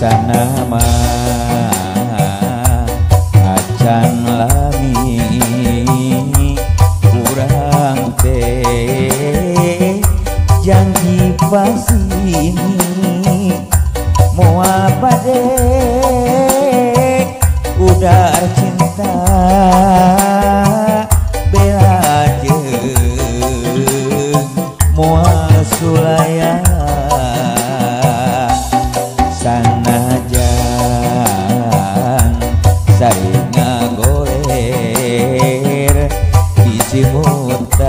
nama acan lami kurang teh janji pasini mau apa deh udah cinta bela jeung moal sulaya sanajan saya ngagoler bisi mutan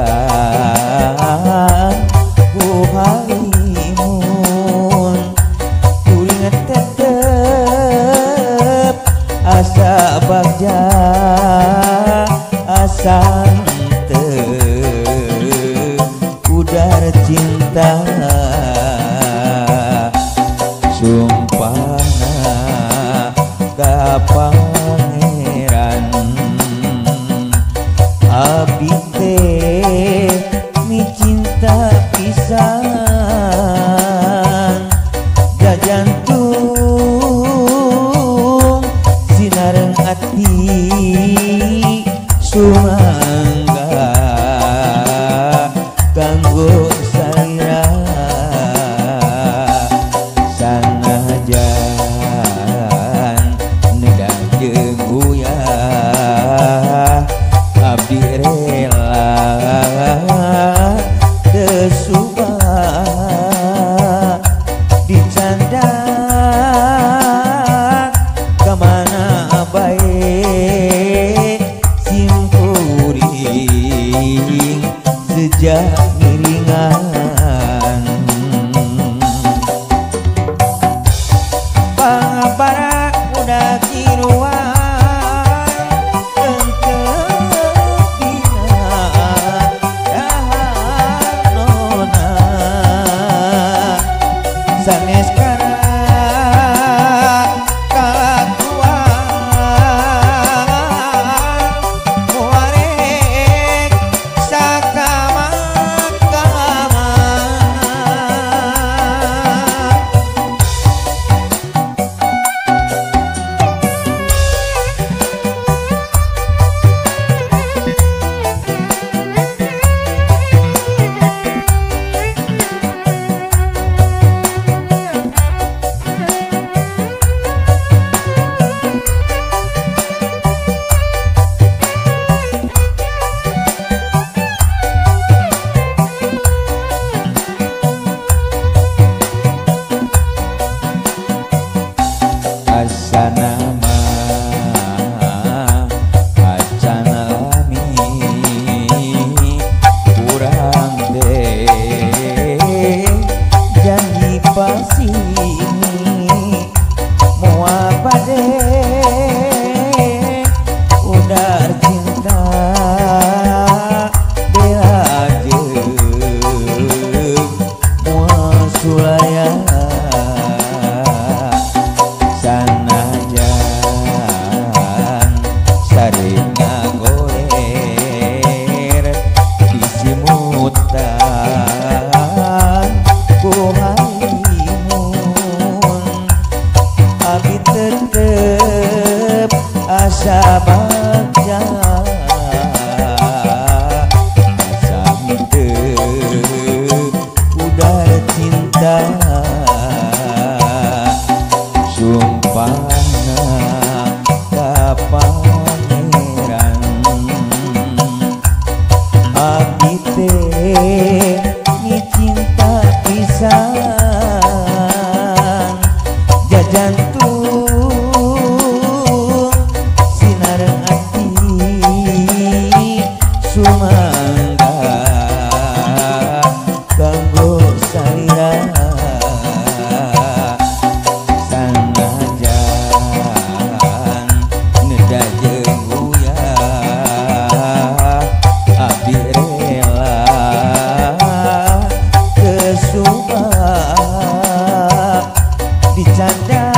ku halimun kuring tetep asa bagja asa henteu udar cinta sumpahna ka pangeran abdi teh mi cinta pisan jajantung sinareng ati sumangga kanggo salira sanajan neda jeung uyah abdi rela teu subah dicandak kamana bae simkuring sejak miringan pangabara udah kiruan engkepina dahanona sanes kara kalakuan muarek sakamakama asa nama acan lami kurang teh janji pasini mau apa deh udah cinta bela jeung moal sulaya sanajan sering ngagoler bisi mutan ku halimun abdi tetep asa bagja asa henteu udar cinta sumpahna ka pangeran abdi teh mi cinta pisan jajantung sinareng ati sumangga kanggo salira sanajan neda jeung uyah abdi rela teu subah dicandak